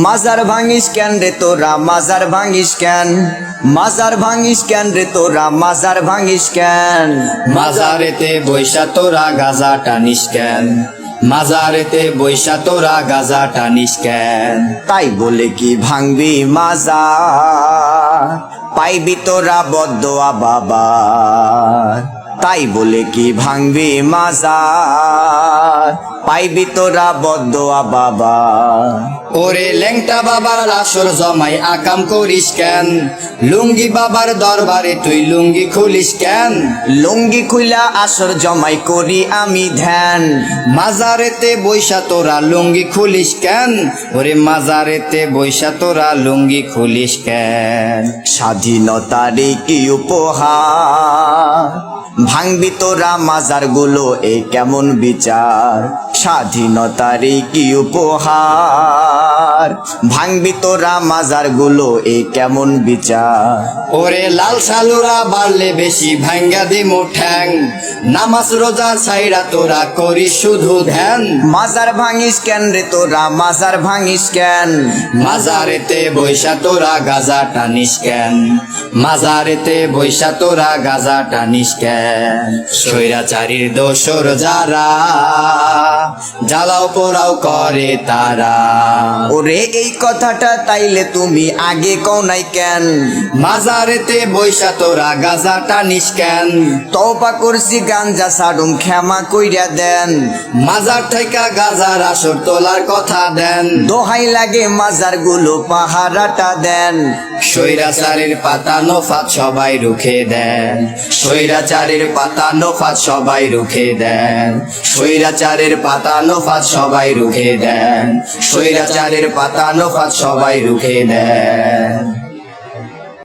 মাজার ভাঙিস কেন রে তোরা, মাজার ভাঙিস কেন, মাজার ভাঙিস কেন রে তোরা, মাজার ভাঙিস কেন। মাজারেতে বৈশা তোরা গাজা টানিস কেন, মাজারেতে বৈশা তোরা গাজা টানিস কেন। তাই বলে কি ভাঙবি মাজার, পাইবি তোরা বদদোয়া বাবা। তাই বলে কি ভাঙবি মাজার, পাইবি তোরা বদদোয়া বাবা। ওরে ল্যাংটা বাবার আসর জমাই আকাম করিস কেন, লুঙ্গি বাবার দরবারে তুই লুঙ্গি খুলিস কেন। লুঙ্গি খুইলা আসর জমাই করি আমি ধ্যান, মাজারেতে বৈশা তোরা লুঙ্গি খুলিস কেন, ওরে মাজারেতে বৈশা তোরা লুঙ্গি খুলিস কেন। স্বাধীনতারই কি উপহার, ভাঙবি তোরা মাজার গুলো এ কেমন বিচার। স্বাধীনতারই কি উপহার, ভাঙবি তোরা মাজার গুলো এ কেমন বিচার। ওরে লাল সালুরা বাড়লে বেশি ভাঙ্গা দিমু ঠ্যাং, নামাজ রোজা ছাইরা তোরা করিস শুধু ধ্যান। মাজার ভাঙিস কেন রে তোরা, মাজার ভাঙিস কেন। মাজারেতে বৈশা তোরা গাজা টানিস কেন, মাজারেতে বৈশা তোরা গাজা টানিস কেন। স্বৈরাচারীর দোসর যারা, জ্বালাও পোড়াও করে তারা। ওরে এই কথাটা তাইলে তুমি আগে কও নাই কেন। মাজারেতে বৈশা তোরা গাজা টানিস কেন, তওবা করছি গাঞ্জা ছাড়ুম ক্ষমা কইরা দেন। মাজার থেকে গাজার আসর তোলার কথা দেন। দোহাই লাগে মাজার গুলো পাহারাটা দেন। স্বৈরাচারের পাতানো ফাঁদ সবাই রুখে দেন, স্বৈরাচারের পাতানো ফাঁদ সবাই রুখে দেন, স্বৈরাচারের পাতানো ফাঁদ সবাই রুখে দেন, স্বৈরাচারের পাতানো ফাঁদ সবাই রুখে দেন।